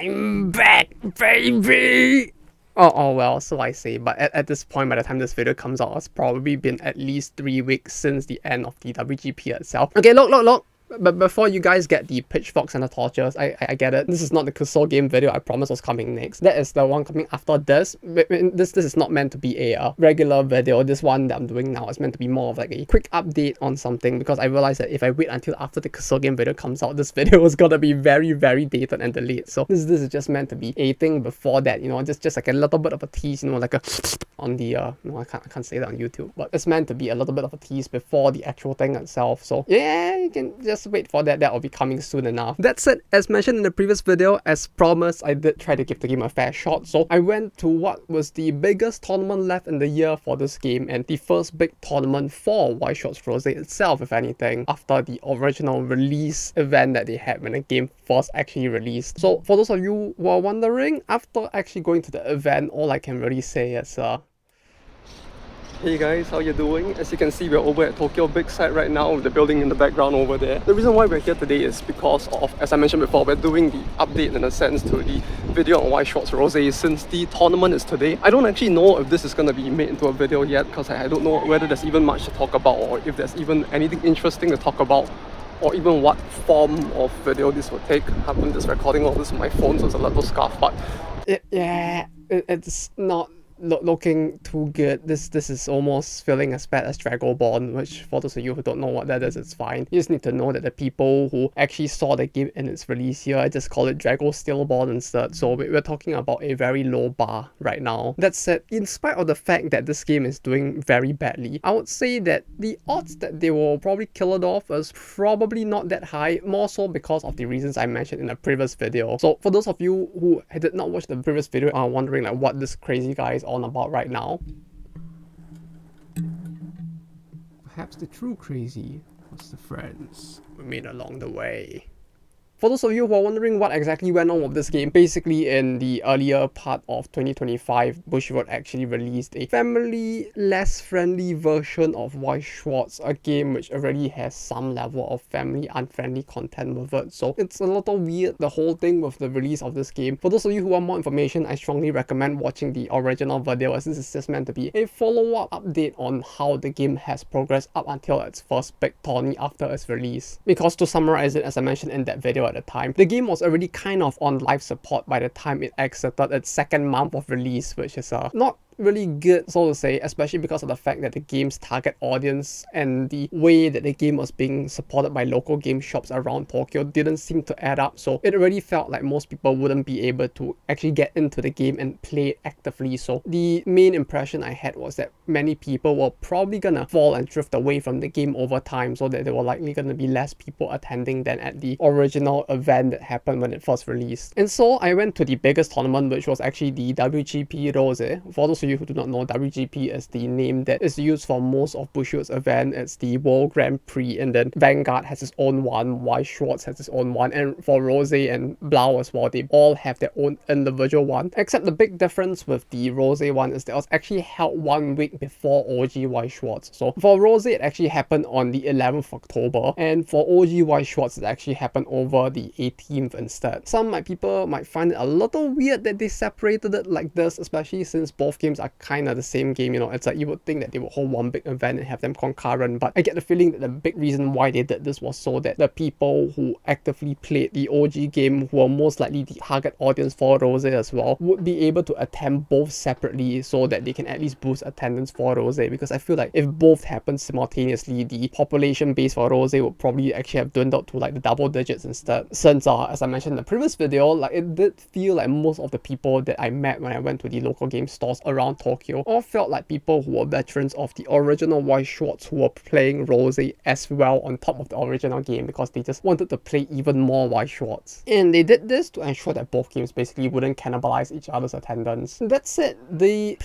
I'm back, baby! Oh well, so I say, but at this point, by the time this video comes out, it's probably been at least 3 weeks since the end of the WGP itself. Okay, look! But before you guys get the pitchforks and the torches, I get it. This is not the Kusoge game video I promised was coming next. That is the one coming after this. This is not meant to be a regular video. This one that I'm doing now is meant to be more of like a quick update on something, because I realized that if I wait until after the Kusoge game video comes out, this video is gonna be very dated and delayed. So this is just meant to be a thing before that, you know, just like a little bit of a tease, you know, like a on the no, I can't say that on YouTube, but it's meant to be a little bit of a tease before the actual thing itself. So yeah, you can just wait for that. That will be coming soon enough. That said, as mentioned in the previous video, as promised, I did try to give the game a fair shot. So I went to what was the biggest tournament left in the year for this game, and the first big tournament for Schwarz Rose itself, if anything, after the original release event that they had when the game first actually released. So for those of you who are wondering, after actually going to the event, all I can really say is hey guys, how you doing? As you can see, we're over at Tokyo Big Site right now with the building in the background over there. The reason why we're here today is because of, as I mentioned before, we're doing the update in a sense to the video on Schwarz Rose since the tournament is today. I don't actually know if this is going to be made into a video yet, because I don't know whether there's even much to talk about, or if there's even anything interesting to talk about, or even what form of video this will take. I'm just recording all this on my phone, so it's a little scuff, but it's not looking too good. This is almost feeling as bad as Dragonborn, which for those of you who don't know what that is, it's fine. You just need to know that the people who actually saw the game in its release here just call it Drago Stillborn instead. So we're talking about a very low bar right now. That said, in spite of the fact that this game is doing very badly, I would say that the odds that they will probably kill it off is probably not that high, more so because of the reasons I mentioned in the previous video. So for those of you who did not watch the previous video and are wondering like what this crazy guy is on about right now, perhaps the true crazy was the friends we made along the way. For those of you who are wondering what exactly went on with this game, basically in the earlier part of 2025, Bushiroad actually released a family less friendly version of Schwarz, a game which already has some level of family unfriendly content with it. So it's a little weird, the whole thing with the release of this game. For those of you who want more information, I strongly recommend watching the original video, as this is just meant to be a follow-up update on how the game has progressed up until its first big tourney after its release. Because to summarize it, as I mentioned in that video at the time, the game was already kind of on life support by the time it exited its second month of release, which is not really good, so to say, especially because of the fact that the game's target audience and the way that the game was being supported by local game shops around Tokyo didn't seem to add up. So it already felt like most people wouldn't be able to actually get into the game and play it actively. So the main impression I had was that many people were probably gonna fall and drift away from the game over time, so that there were likely gonna be less people attending than at the original event that happened when it first released. And so I went to the biggest tournament, which was actually the WGP Rose. For those of you who do not know, WGP is the name that is used for most of Bushiroad's event. It's the World Grand Prix, and then Vanguard has its own one, Schwarz has its own one, and for Rose and Blau as well, they all have their own individual one. Except the big difference with the Rose one is that it was actually held 1 week before OG Schwarz. So for Rose, it actually happened on the 11th of October, and for OG Schwarz, it actually happened over the 18th instead. Some people might find it a little weird that they separated it like this, especially since both games are kind of the same game. You know, it's like you would think that they would hold one big event and have them concurrent, but I get the feeling that the big reason why they did this was so that the people who actively played the OG game, who are most likely the target audience for Rose as well, would be able to attend both separately, so that they can at least boost attendance for Rose. Because I feel like if both happen simultaneously, the population base for Rose would probably actually have dwindled to like the double digits instead. Since as I mentioned in the previous video, like it did feel like most of the people that I met when I went to the local game stores around Tokyo all felt like people who were veterans of the original Schwarz, who were playing Rose as well on top of the original game, because they just wanted to play even more Schwarz. And they did this to ensure that both games basically wouldn't cannibalize each other's attendance. That's it. The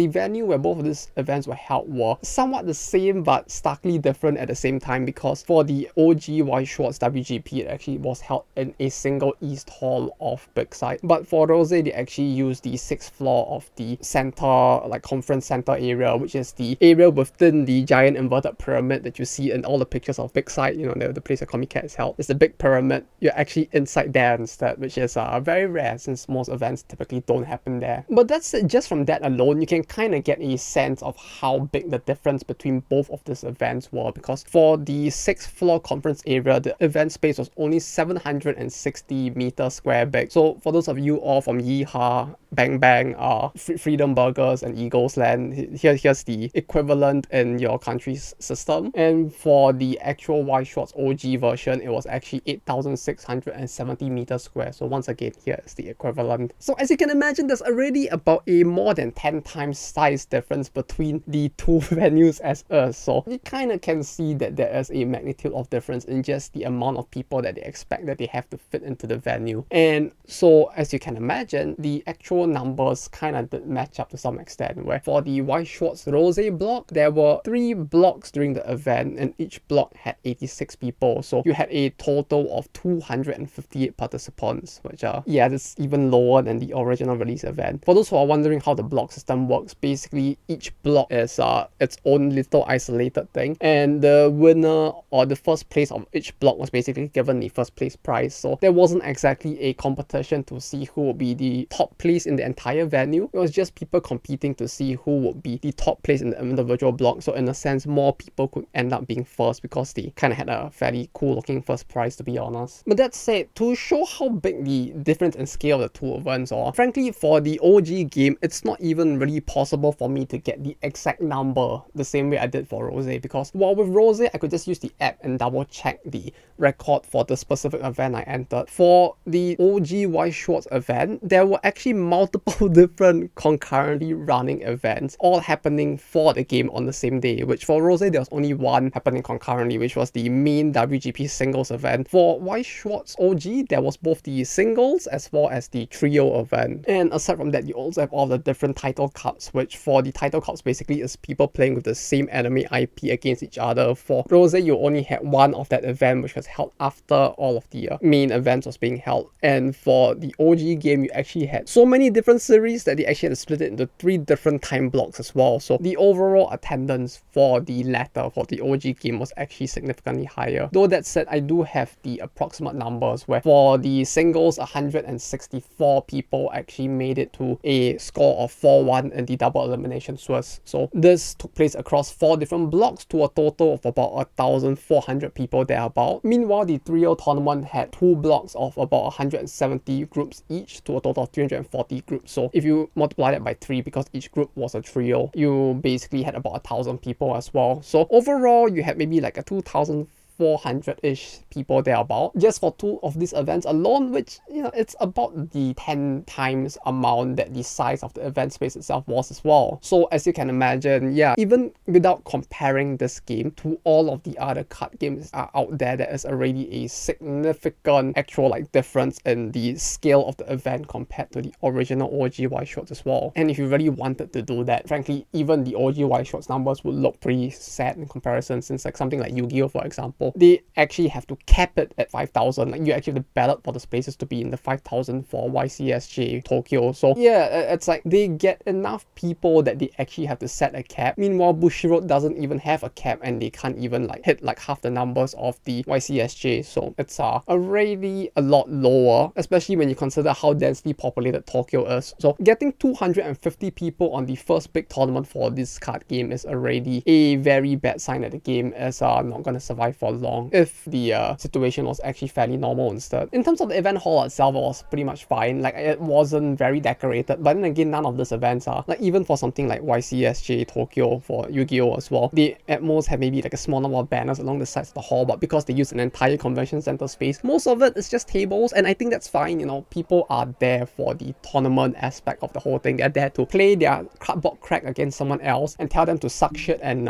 venue where both of these events were held were somewhat the same but starkly different at the same time, because for the OG Schwarz WGP, it actually was held in a single east hall of Big Site. But for Rose, they actually used the 6th floor of the center outer like conference center area, which is the area within the giant inverted pyramid that you see in all the pictures of Big Sight, you know, the place where Comic Cat is held. It's the big pyramid. You're actually inside there instead, which is very rare since most events typically don't happen there. But that's just from that alone, you can kind of get a sense of how big the difference between both of these events were, because for the 6th floor conference area, the event space was only 760 meters square big. So for those of you all from Yeehaw, Bang Bang, Freedom Burgers and Eagles Land, here's the equivalent in your country's system. And for the actual Weiss Schwarz OG version, it was actually 8,670 meters square. So once again, here is the equivalent. So as you can imagine, there's already about a more than 10 times size difference between the two venues as is. So you kind of can see that there is a magnitude of difference in just the amount of people that they expect that they have to fit into the venue. And so as you can imagine, the actual numbers kind of did match up to some extent, where for the Weiss Schwarz Rose block, there were 3 blocks during the event and each block had 86 people. So you had a total of 258 participants, which yeah, that's even lower than the original release event. For those who are wondering how the block system works, basically each block is its own little isolated thing, and the winner or the first place of each block was basically given the first place prize. So there wasn't exactly a competition to see who would be the top place in the entire venue. It was just people competing to see who would be the top place in the individual block. So in a sense, more people could end up being first because they kind of had a fairly cool looking first prize, to be honest. But that said, to show how big the difference in scale of the two events are, frankly, for the OG game, it's not even really possible for me to get the exact number the same way I did for Rose, because while with Rose, I could just use the app and double check the record for the specific event I entered. For the OG Weiss Schwarz event, there were actually multiple different concurrently running events all happening for the game on the same day, which for Rose, there was only one happening concurrently, which was the main WGP singles event. For Weiss Schwarz OG, there was both the singles as well as the trio event. And aside from that, you also have all the different title cups, which for the title cups basically is people playing with the same anime IP against each other. For Rose, you only had one of that event, which was held after all of the main events was being held. And for the OG game, you actually had so many different series that they actually had to split it into 3 different time blocks as well. So the overall attendance for the latter, for the OG game, was actually significantly higher. Though that said, I do have the approximate numbers, where for the singles, 164 people actually made it to a score of 4-1 in the double elimination Schwarz. So this took place across 4 different blocks to a total of about 1,400 people thereabout. Meanwhile, the trio tournament had 2 blocks of about 170 groups each to a total of 340 groups. So if you multiply that by 3, because each group was a trio, you basically had about 1,000 people as well. So overall, you had maybe like a 2,400-ish people thereabout just for 2 of these events alone, which, you know, it's about the 10 times amount that the size of the event space itself was as well. So as you can imagine, yeah, even without comparing this game to all of the other card games out there, there is already a significant actual like difference in the scale of the event compared to the original OG Weiss Schwarz as well. And if you really wanted to do that, frankly, even the OG Weiss Schwarz numbers would look pretty sad in comparison, since like something like Yu-Gi-Oh, for example, they actually have to cap it at 5,000. Like, you actually have to ballot for the spaces to be in the 5,000 for YCSJ Tokyo. So yeah, it's like they get enough people that they actually have to set a cap. Meanwhile, Bushiroad doesn't even have a cap, and they can't even like hit like half the numbers of the YCSJ. So it's already a lot lower, especially when you consider how densely populated Tokyo is. So getting 250 people on the first big tournament for this card game is already a very bad sign that the game is not going to survive for long if the situation was actually fairly normal instead. In terms of the event hall itself, it was pretty much fine. Like, it wasn't very decorated, but then again, none of these events are. Like, even for something like YCSJ Tokyo for Yu-Gi-Oh as well, they at most have maybe like a small number of banners along the sides of the hall, but because they use an entire convention center space, most of it is just tables, and I think that's fine. You know, people are there for the tournament aspect of the whole thing. They're there to play their cardboard crack against someone else and tell them to suck shit and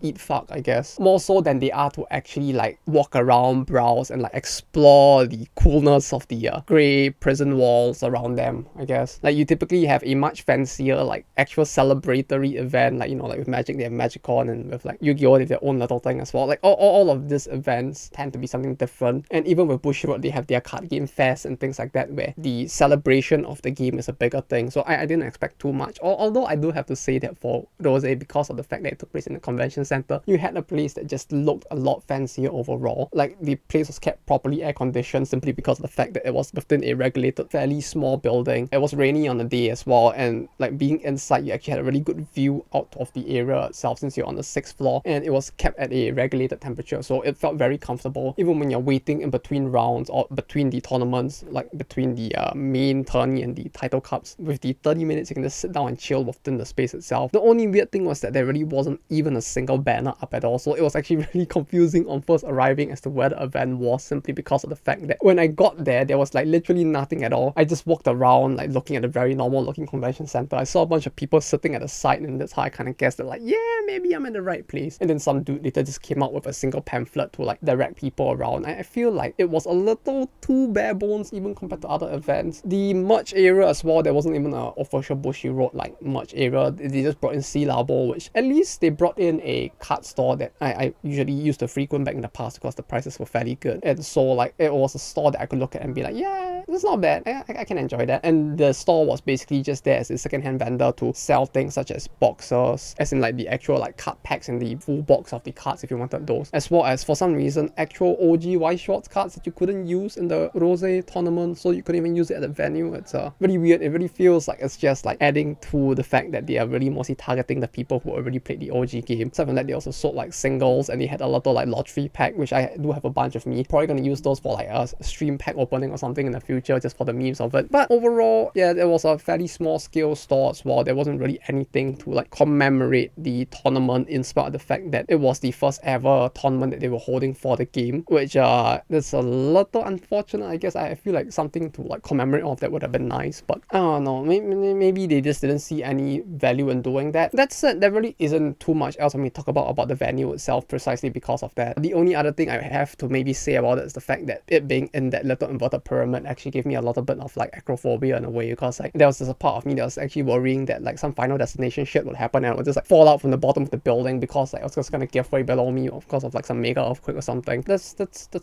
eat fuck, I guess. More so than they are to actually actually like walk around, browse, and like explore the coolness of the grey prison walls around them, I guess. Like you typically have a much fancier like actual celebratory event, like, you know, like with Magic they have Magicon, and with like Yu-Gi-Oh they have their own little thing as well. Like all of these events tend to be something different. And even with Bushiroad they have their card game fest and things like that, where the celebration of the game is a bigger thing. So I didn't expect too much. Although I do have to say that for Rose, because of the fact that it took place in the convention center, you had a place that just looked a lot fancier overall. Like the place was kept properly air conditioned simply because of the fact that it was within a regulated, fairly small building. It was rainy on the day as well, and like being inside, you actually had a really good view out of the area itself since you're on the 6th floor, and it was kept at a regulated temperature, so it felt very comfortable even when you're waiting in between rounds or between the tournaments, like between the main tourney and the title cups. With the 30 minutes, you can just sit down and chill within the space itself. The only weird thing was that there really wasn't even a single banner up at all, so it was actually really confusing on first arriving as to where the event was, simply because of the fact that when I got there was like literally nothing at all. I just walked around like looking at a very normal looking convention center. I saw a bunch of people sitting at the side, and that's how I kind of guessed that like, yeah, maybe I'm in the right place. And then some dude later just came out with a single pamphlet to like direct people around. I feel like it was a little too bare bones even compared to other events. The merch area as well, there wasn't even an official Bushiroad like merch area. They just brought in Syllable, which at least they brought in a card store that I usually used to frequent back in the past because the prices were fairly good. And so like it was a store that I could look at and be like, yeah, it's not bad. I can enjoy that. And the store was basically just there as a second-hand vendor to sell things such as boxes, as in like the actual like card packs and the full box of the cards if you wanted those, as well as for some reason actual OG Weiss Schwarz cards that you couldn't use in the Rose tournament, so you couldn't even use it at the venue. It's really weird. It really feels like it's just like adding to the fact that they are really mostly targeting the people who already played the OG game. Aside from that, they also sold like singles, and they had a little like lottery pack, which I do have a bunch of me. Probably gonna use those for like a stream pack opening or something in the future, just for the memes of it. But overall, yeah, there was a fairly small scale store as well. There wasn't really anything to like commemorate the tournament, in spite of the fact that it was the first ever tournament that they were holding for the game, which that's a little unfortunate. I guess I feel like something to like commemorate of that would have been nice, but I don't know, maybe they just didn't see any value in doing that. That said, there really isn't too much else for me to talk about the venue itself, precisely because of that. The only other thing I have to maybe say about it is the fact that it being in that little inverted pyramid actually gave me a little bit of like acrophobia in a way, because like there was just a part of me that was actually worrying that like some Final Destination shit would happen and it would just like fall out from the bottom of the building, because like it was just gonna give way below me because of like some mega earthquake or something. That's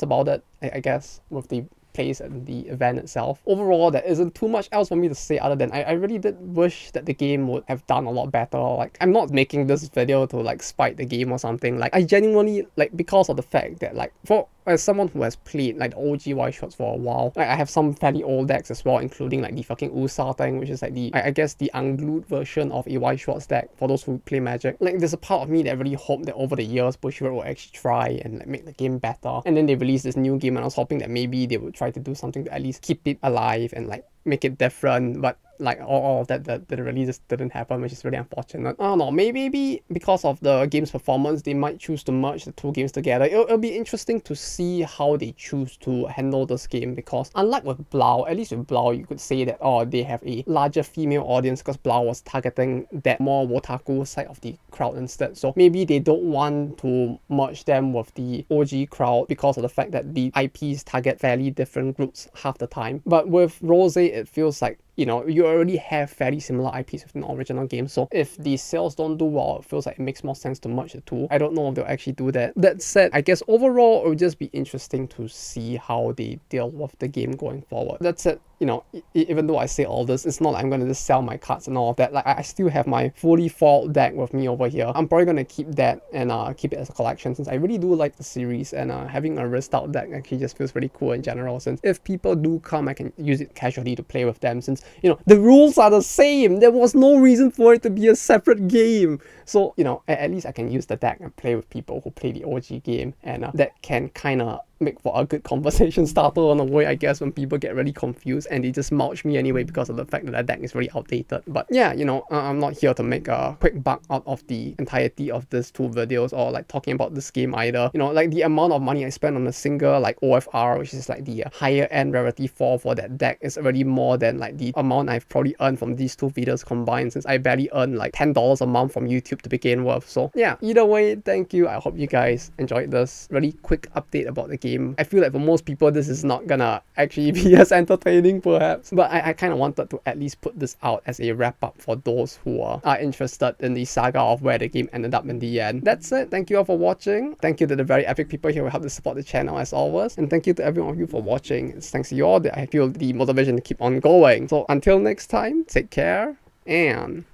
about it, I guess, with the place and the event itself. Overall, there isn't too much else for me to say other than I really did wish that the game would have done a lot better. Like, I'm not making this video to like spite the game or something. Like, I genuinely, like, because of the fact that like, for as someone who has played like the OG Weiss Schwarz for a while, like I have some fairly old decks as well, including like the fucking USA thing, which is like the I guess the unglued version of a Weiss Schwarz deck for those who play Magic. Like, there's a part of me that really hoped that over the years Bushiroad will actually try and like make the game better. And then they released this new game, and I was hoping that maybe they would try to do something to at least keep it alive and like make it different, but like all of that really just didn't happen, which is really unfortunate. I don't know, maybe because of the game's performance, they might choose to merge the two games together. It'll be interesting to see how they choose to handle this game, because unlike with Blau, at least with Blau, you could say that, oh, they have a larger female audience because Blau was targeting that more wotaku side of the crowd instead. So maybe they don't want to merge them with the OG crowd because of the fact that the IPs target fairly different groups half the time. But with Rose, it feels like, you know, you already have fairly similar IPs within the original game, so if the sales don't do well, it feels like it makes more sense to merge the two. I don't know if they'll actually do that. That said, I guess overall it will just be interesting to see how they deal with the game going forward. That said, you know, even though I say all this, it's not like I'm going to just sell my cards and all of that. Like, I still have my fully foiled deck with me over here. I'm probably going to keep that and keep it as a collection, since I really do like the series, and having a wrist out deck actually just feels really cool in general, since if people do come, I can use it casually to play with them, since, you know, the rules are the same. There was no reason for it to be a separate game. So, you know, at least I can use the deck and play with people who play the OG game, and that can kind of make for a good conversation starter on a way, I guess, when people get really confused and they just mulch me anyway because of the fact that deck is really outdated. But yeah, you know, I'm not here to make a quick buck out of the entirety of these 2 videos or like talking about this game either. You know, like the amount of money I spent on a single like OFR, which is like the higher end rarity 4 for that deck, is already more than like the amount I've probably earned from these 2 videos combined, since I barely earn like $10 a month from YouTube to begin with. So yeah, either way, thank you. I hope you guys enjoyed this really quick update about the game. I feel like for most people this is not gonna actually be as entertaining perhaps, but I kind of wanted to at least put this out as a wrap up for those who are interested in the saga of where the game ended up in the end. That's it. Thank you all for watching. Thank you to the very epic people here who help to support the channel as always, and thank you to every one of you for watching. It's thanks to you all that I feel the motivation to keep on going. So until next time, take care and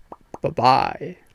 bye bye.